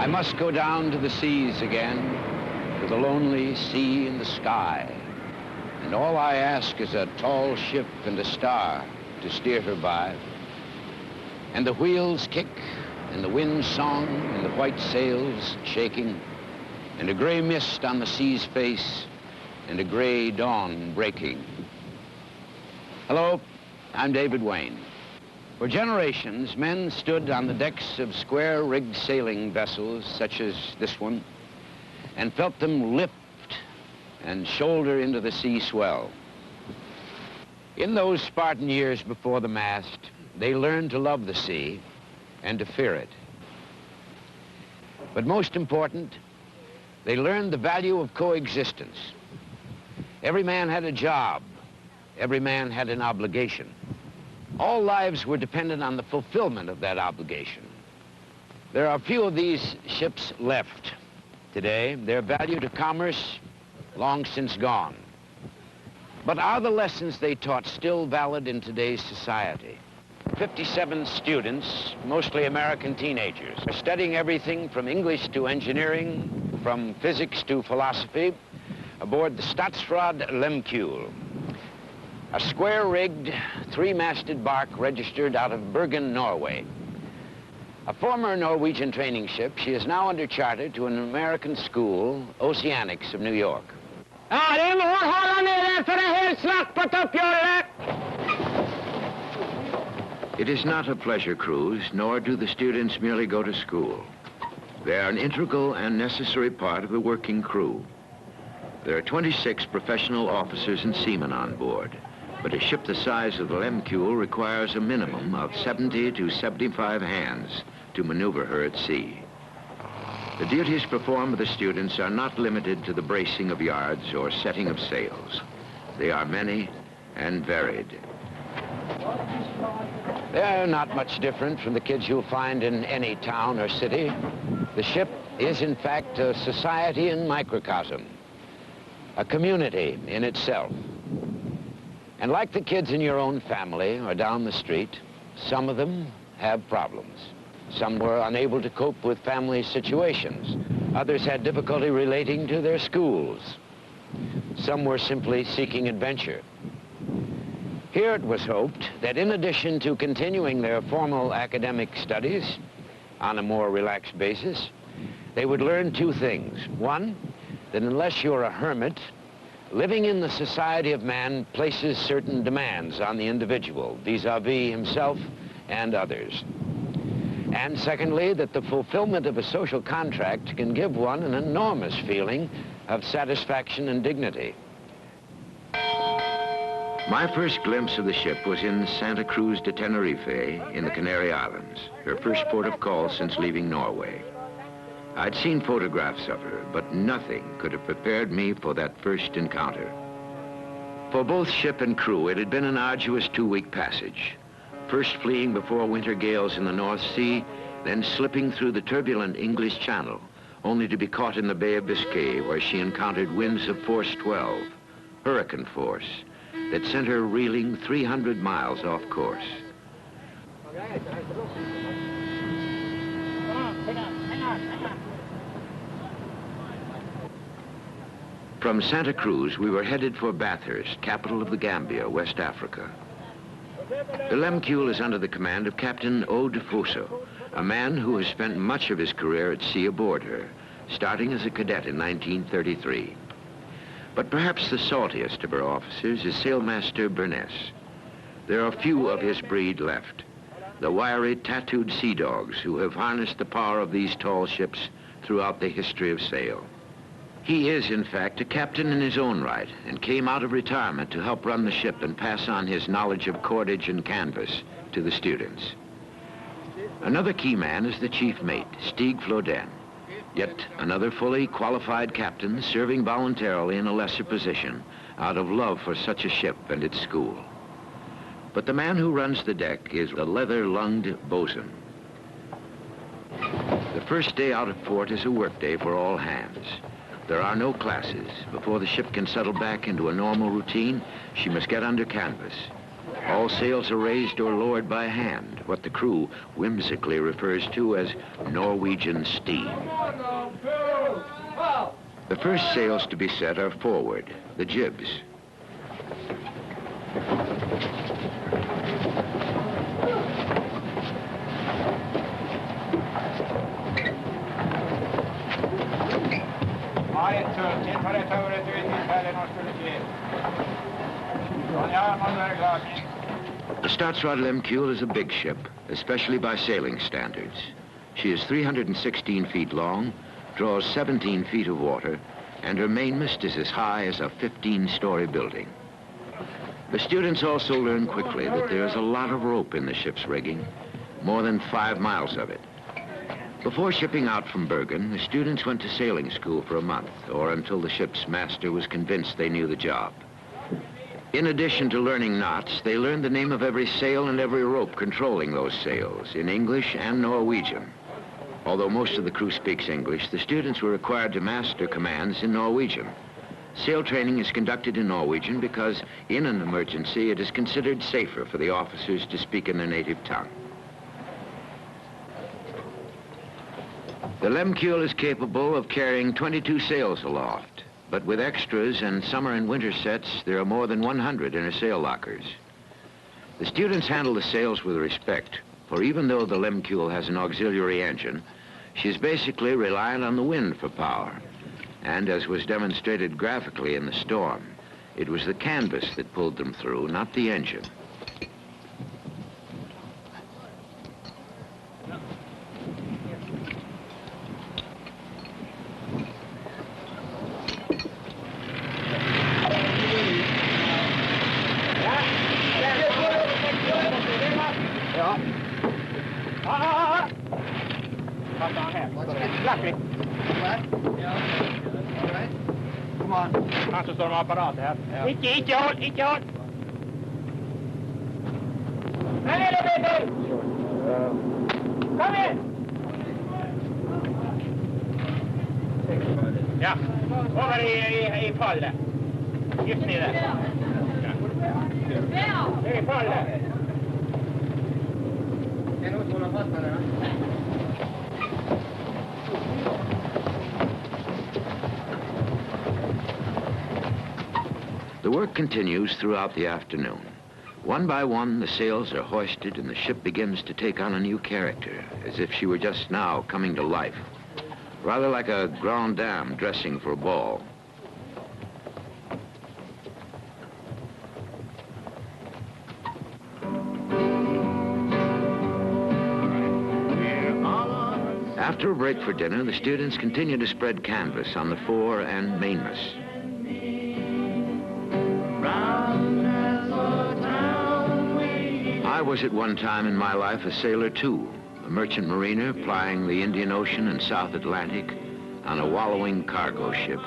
I must go down to the seas again, to the lonely sea and the sky. And all I ask is a tall ship and a star to steer her by. And the wheels kick, and the wind's song, and the white sails shaking, and a gray mist on the sea's face, and a gray dawn breaking. Hello, I'm David Wayne. For generations, men stood on the decks of square-rigged sailing vessels, such as this one, and felt them lift and shoulder into the sea swell. In those Spartan years before the mast, they learned to love the sea and to fear it. But most important, they learned the value of coexistence. Every man had a job. Every man had an obligation. All lives were dependent on the fulfillment of that obligation. There are few of these ships left today. Their value to commerce long since gone. But are the lessons they taught still valid in today's society? 57 students, mostly American teenagers, are studying everything from English to engineering, from physics to philosophy, aboard the Statsraad Lehmkuhl, a square-rigged, three-masted bark registered out of Bergen, Norway. A former Norwegian training ship, she is now under charter to an American school, Oceanics of New York. It is not a pleasure cruise, nor do the students merely go to school. They are an integral and necessary part of the working crew. There are 26 professional officers and seamen on board, but a ship the size of the Lehmkuhl requires a minimum of 70 to 75 hands to maneuver her at sea. The duties performed by the students are not limited to the bracing of yards or setting of sails. They are many and varied. They're not much different from the kids you'll find in any town or city. The ship is, in fact, a society in microcosm, a community in itself. And like the kids in your own family or down the street, some of them have problems. Some were unable to cope with family situations. Others had difficulty relating to their schools. Some were simply seeking adventure. Here it was hoped that in addition to continuing their formal academic studies on a more relaxed basis, they would learn two things. One, that unless you're a hermit, living in the society of man places certain demands on the individual, vis-a-vis himself and others. And secondly, that the fulfillment of a social contract can give one an enormous feeling of satisfaction and dignity. My first glimpse of the ship was in Santa Cruz de Tenerife in the Canary Islands, her first port of call since leaving Norway. I'd seen photographs of her, but nothing could have prepared me for that first encounter. For both ship and crew, it had been an arduous 2-week passage. First fleeing before winter gales in the North Sea, then slipping through the turbulent English Channel, only to be caught in the Bay of Biscay, where she encountered winds of force 12, hurricane force, that sent her reeling 300 miles off course. From Santa Cruz, we were headed for Bathurst, capital of the Gambia, West Africa. The Lehmkuhl is under the command of Captain O. DeFoso, a man who has spent much of his career at sea aboard her, starting as a cadet in 1933. But perhaps the saltiest of her officers is Sailmaster Burness. There are few of his breed left, the wiry, tattooed sea dogs who have harnessed the power of these tall ships throughout the history of sail. He is, in fact, a captain in his own right and came out of retirement to help run the ship and pass on his knowledge of cordage and canvas to the students. Another key man is the chief mate, Stig Floden, yet another fully qualified captain serving voluntarily in a lesser position out of love for such a ship and its school. But the man who runs the deck is the leather-lunged bosun. The first day out of port is a work day for all hands. There are no classes. Before the ship can settle back into a normal routine, she must get under canvas. All sails are raised or lowered by hand, what the crew whimsically refers to as Norwegian steam. The first sails to be set are forward, the jibs. The Statsraad Lehmkuhl is a big ship, especially by sailing standards. She is 316 feet long, draws 17 feet of water, and her mainmast is as high as a 15-story building. The students also learn quickly that there is a lot of rope in the ship's rigging, more than 5 miles of it. Before shipping out from Bergen, the students went to sailing school for a month, or until the ship's master was convinced they knew the job. In addition to learning knots, they learned the name of every sail and every rope controlling those sails in English and Norwegian. Although most of the crew speaks English, the students were required to master commands in Norwegian. Sail training is conducted in Norwegian because in an emergency it is considered safer for the officers to speak in their native tongue. The Lehmkuhl is capable of carrying 22 sails aloft, but with extras and summer and winter sets, there are more than 100 in her sail lockers. The students handle the sails with respect, for even though the Lehmkuhl has an auxiliary engine, she's basically reliant on the wind for power. And as was demonstrated graphically in the storm, it was the canvas that pulled them through, not the engine. Han som står med apparat här. Ikke håll! Men elevator! Kom igen! Ja, over i fallet. Just ni där. Ja. I fallet. Kan du hålla fast med det? The work continues throughout the afternoon. One by one, the sails are hoisted and the ship begins to take on a new character, as if she were just now coming to life, rather like a grande dame dressing for a ball. After a break for dinner, the students continue to spread canvas on the fore and mainmast. I was at one time in my life a sailor too, a merchant mariner plying the Indian Ocean and South Atlantic on a wallowing cargo ship.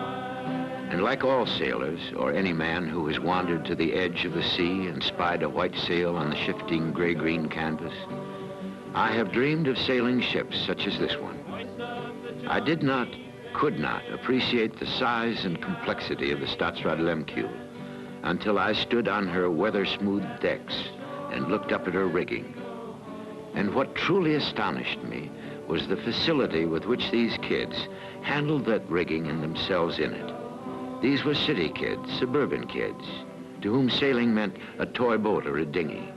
And like all sailors, or any man who has wandered to the edge of the sea and spied a white sail on the shifting gray-green canvas, I have dreamed of sailing ships such as this one. I could not appreciate the size and complexity of the Statsraad Lehmkuhl until I stood on her weather-smoothed decks and looked up at her rigging. And what truly astonished me was the facility with which these kids handled that rigging and themselves in it. These were city kids, suburban kids, to whom sailing meant a toy boat or a dinghy.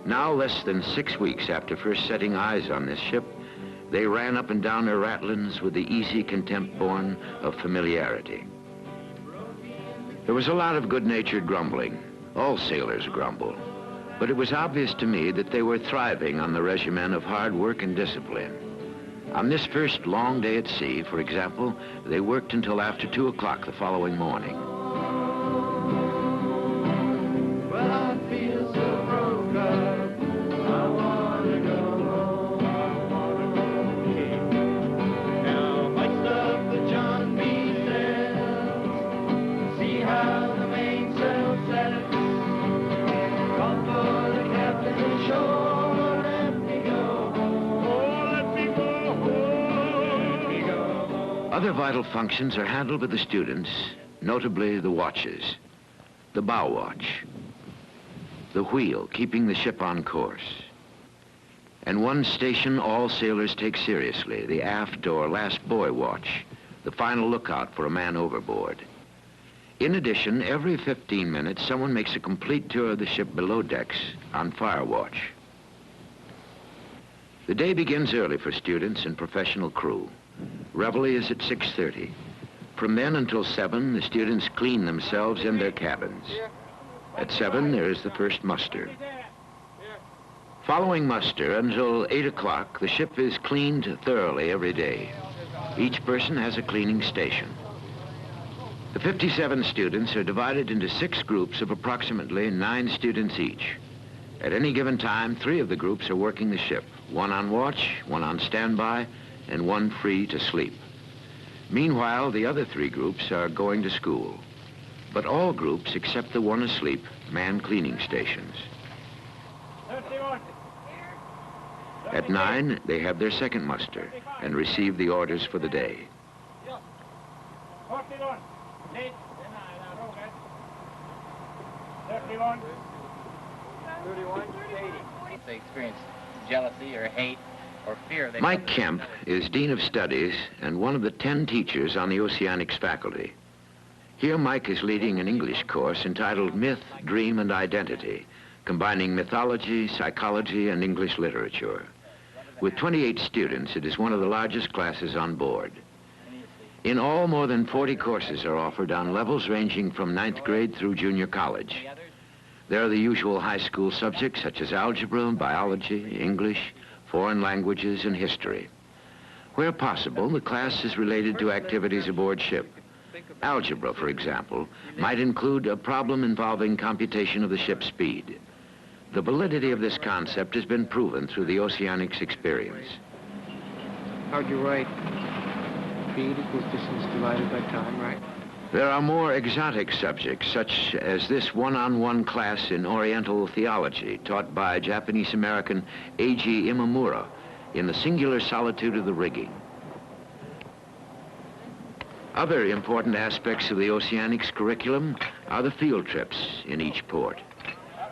Now, less than 6 weeks after first setting eyes on this ship, they ran up and down their ratlins with the easy contempt born of familiarity. There was a lot of good-natured grumbling. All sailors grumble. But it was obvious to me that they were thriving on the regimen of hard work and discipline. On this first long day at sea, for example, they worked until after 2 o'clock the following morning. Well, I feel so broke up. I wanna go home. I wanna go home. Now hoist up the John B. sails. See how the mainsail sets. Call for the captain ashore. Let me go home. Oh, let me go home. Let me go home. Other vital functions are handled by the students, notably the watches. The bow watch. the wheel, keeping the ship on course. And one station all sailors take seriously, the aft or last buoy watch, the final lookout for a man overboard. In addition, every 15 minutes, someone makes a complete tour of the ship below decks on fire watch. The day begins early for students and professional crew. Reveille is at 6:30. From then until 7, the students clean themselves in their cabins. At 7, there is the first muster. Following muster until 8 o'clock, the ship is cleaned thoroughly every day. Each person has a cleaning station. The 57 students are divided into 6 groups of approximately 9 students each. At any given time, 3 of the groups are working the ship, 1 on watch, 1 on standby, and 1 free to sleep. Meanwhile, the other 3 groups are going to school. But all groups, except the 1 asleep, man cleaning stations. At 9, they have their second muster and receive the orders for the day. They experience jealousy or hate or fear. Mike Kemp is Dean of Studies and one of the 10 teachers on the Oceanics faculty. Here, Mike is leading an English course entitled Myth, Dream, and Identity, combining mythology, psychology, and English literature. With 28 students, it is one of the largest classes on board. In all, more than 40 courses are offered on levels ranging from 9th grade through junior college. There are the usual high school subjects such as algebra, biology, English, foreign languages, and history. Where possible, the class is related to activities aboard ship. Algebra, for example, might include a problem involving computation of the ship's speed. The validity of this concept has been proven through the Oceanics experience. How'd you write? Speed equals distance divided by time, right? There are more exotic subjects, such as this one-on-one class in Oriental theology taught by Japanese-American Eiji Imamura in the singular solitude of the rigging. Other important aspects of the Oceanics curriculum are the field trips in each port.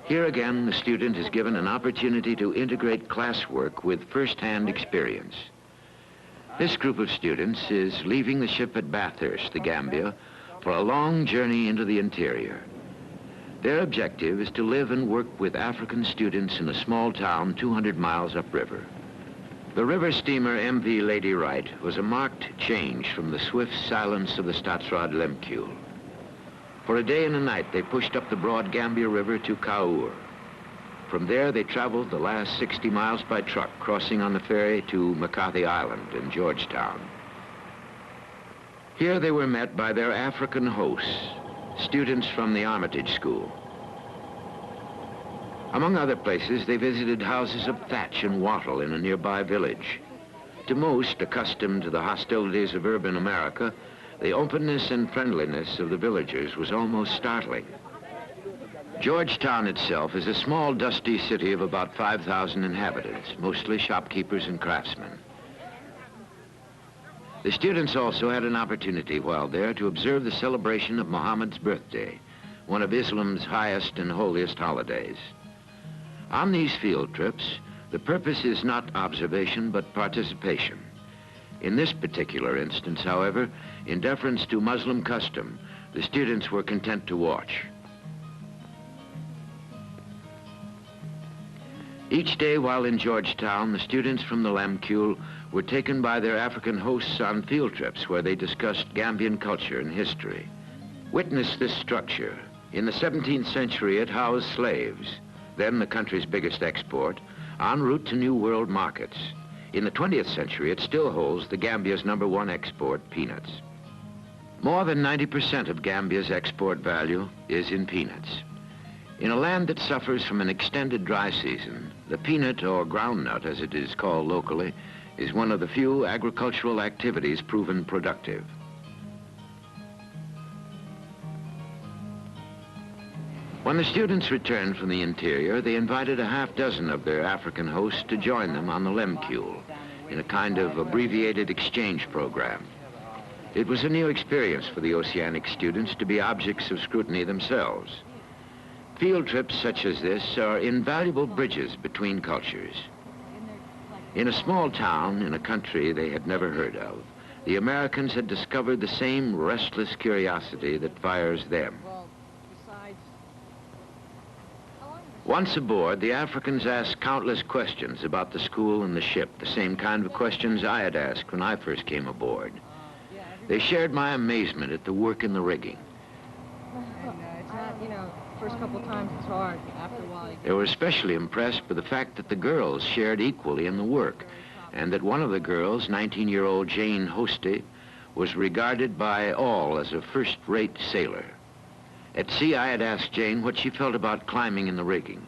Here again, the student is given an opportunity to integrate classwork with first-hand experience. This group of students is leaving the ship at Bathurst, the Gambia, for a long journey into the interior. Their objective is to live and work with African students in a small town 200 miles upriver. The river steamer MV Lady Wright was a marked change from the swift silence of the Statsraad Lehmkuhl. For a day and a night, they pushed up the broad Gambia River to Kaur. From there, they traveled the last 60 miles by truck, crossing on the ferry to McCarthy Island in Georgetown. Here they were met by their African hosts, students from the Oceanics School. Among other places, they visited houses of thatch and wattle in a nearby village. To most, accustomed to the hostilities of urban America, the openness and friendliness of the villagers was almost startling. Georgetown itself is a small, dusty city of about 5,000 inhabitants, mostly shopkeepers and craftsmen. The students also had an opportunity while there to observe the celebration of Muhammad's birthday, one of Islam's highest and holiest holidays. On these field trips, the purpose is not observation, but participation. In this particular instance, however, in deference to Muslim custom, the students were content to watch. Each day while in Georgetown, the students from the Lehmkuhl were taken by their African hosts on field trips where they discussed Gambian culture and history. Witness this structure. In the 17th century, it housed slaves, then the country's biggest export, en route to new world markets. In the 20th century, it still holds the Gambia's #1 export, peanuts. More than 90% of Gambia's export value is in peanuts. In a land that suffers from an extended dry season, the peanut, or groundnut as it is called locally, is one of the few agricultural activities proven productive. When the students returned from the interior, they invited a half dozen of their African hosts to join them on the Lehmkuhl in a kind of abbreviated exchange program. It was a new experience for the Oceanics students to be objects of scrutiny themselves. Field trips such as this are invaluable bridges between cultures. In a small town in a country they had never heard of, the Americans had discovered the same restless curiosity that fires them. Once aboard, the Africans asked countless questions about the school and the ship, the same kind of questions I had asked when I first came aboard. They shared my amazement at the work in the rigging. It's not, you know, first couple times it's hard. After a while, They were especially impressed with the fact that the girls shared equally in the work, and that one of the girls, 19-year-old Jane Hosty, was regarded by all as a first-rate sailor. At sea, I had asked Jane what she felt about climbing in the rigging.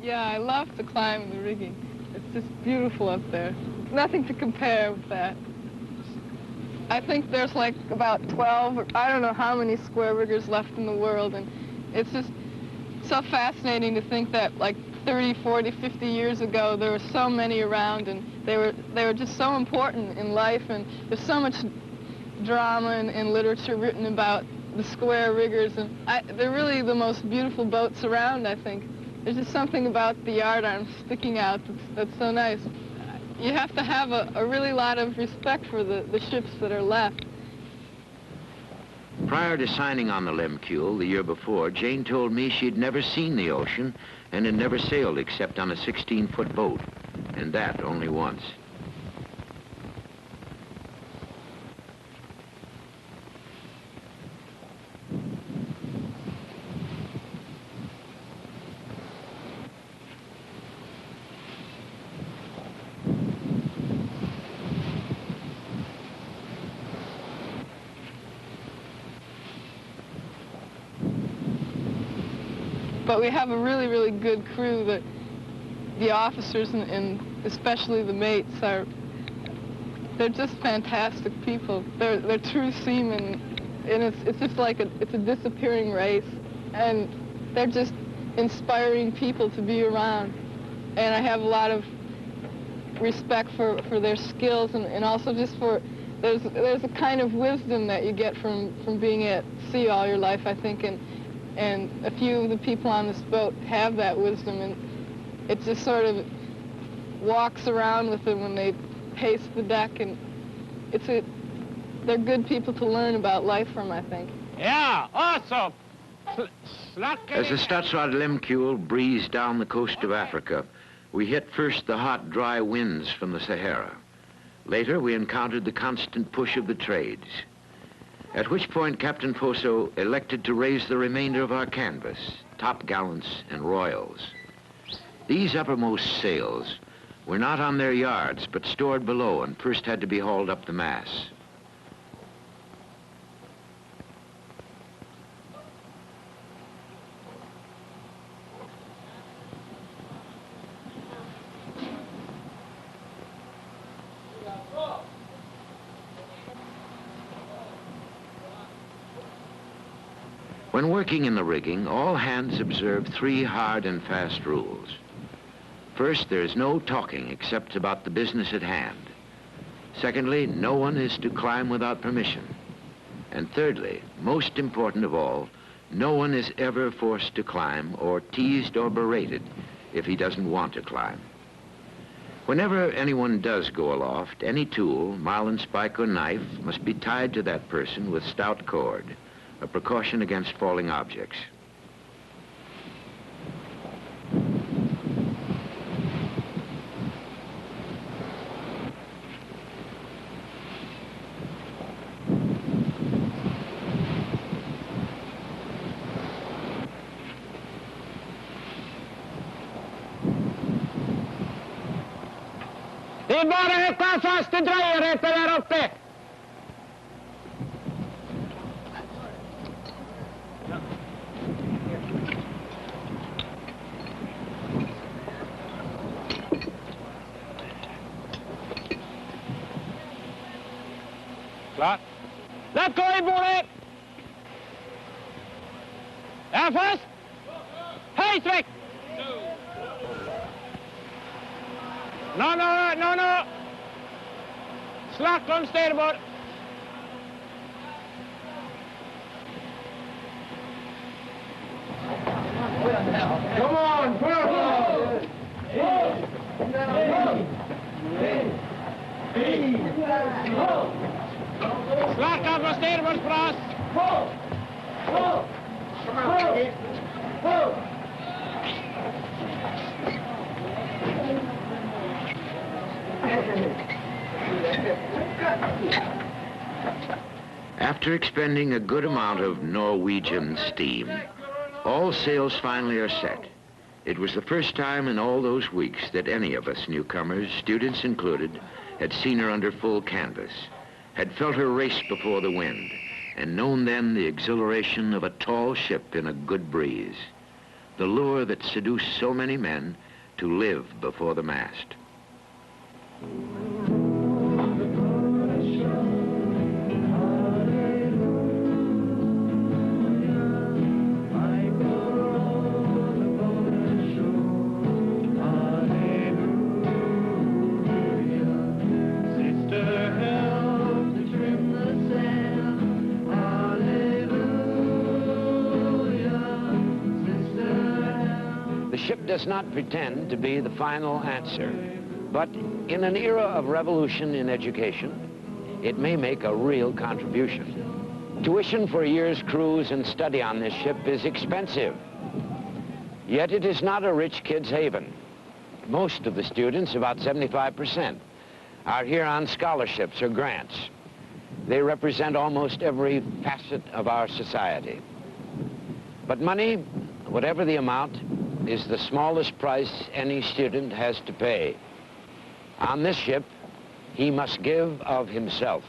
Yeah, I love to climb in the rigging. It's just beautiful up there. Nothing to compare with that. I think there's like about 12, or I don't know how many square riggers left in the world, and it's just so fascinating to think that like 30, 40, 50 years ago, there were so many around, and they were just so important in life, and there's so much drama and literature written about the square riggers, and they're really the most beautiful boats around, I think. There's just something about the yardarm sticking out that's so nice. You have to have a really lot of respect for the ships that are left. Prior to signing on the Lehmkuhl the year before, Jane told me she'd never seen the ocean and had never sailed except on a 16-foot boat, and that only once. But we have a really, really good crew. That the officers and especially the mates they're just fantastic people. They're true seamen, and it's just like it's a disappearing race, and they're just inspiring people to be around. And I have a lot of respect for their skills, and also just for there's a kind of wisdom that you get from being at sea all your life, I think, and a few of the people on this boat have that wisdom, and it just sort of walks around with them when they pace the deck, and they're good people to learn about life from, I think. Yeah, awesome. As the Statsraad Lehmkuhl breezed down the coast of Africa, we hit first the hot, dry winds from the Sahara. Later, we encountered the constant push of the trades, at which point Captain Fosso elected to raise the remainder of our canvas, topgallants and royals. These uppermost sails were not on their yards, but stored below and first had to be hauled up the mass. When working in the rigging, all hands observe 3 hard and fast rules. First, there's no talking except about the business at hand. Secondly, no one is to climb without permission. And thirdly, most important of all, no one is ever forced to climb or teased or berated if he doesn't want to climb. Whenever anyone does go aloft, any tool, marlin spike or knife, must be tied to that person with stout cord, a precaution against falling objects. Det är bara att ta fast det dröjer där uppe. Klart. Lätt gå i bordet! Är fast! Höj sträck! No. Slack on starboard. Come on, pull! Slack up for starboard thrust! Come on, Peggy. After expending a good amount of Norwegian steam, all sails finally are set. It was the first time in all those weeks that any of us newcomers, students included, had seen her under full canvas, had felt her race before the wind, and known then the exhilaration of a tall ship in a good breeze, the lure that seduced so many men to live before the mast. The ship does not pretend to be the final answer, but in an era of revolution in education, it may make a real contribution. Tuition for a year's cruise and study on this ship is expensive, yet it is not a rich kid's haven. Most of the students, about 75%, are here on scholarships or grants. They represent almost every facet of our society. But money, whatever the amount, is the smallest price any student has to pay. On this ship, he must give of himself.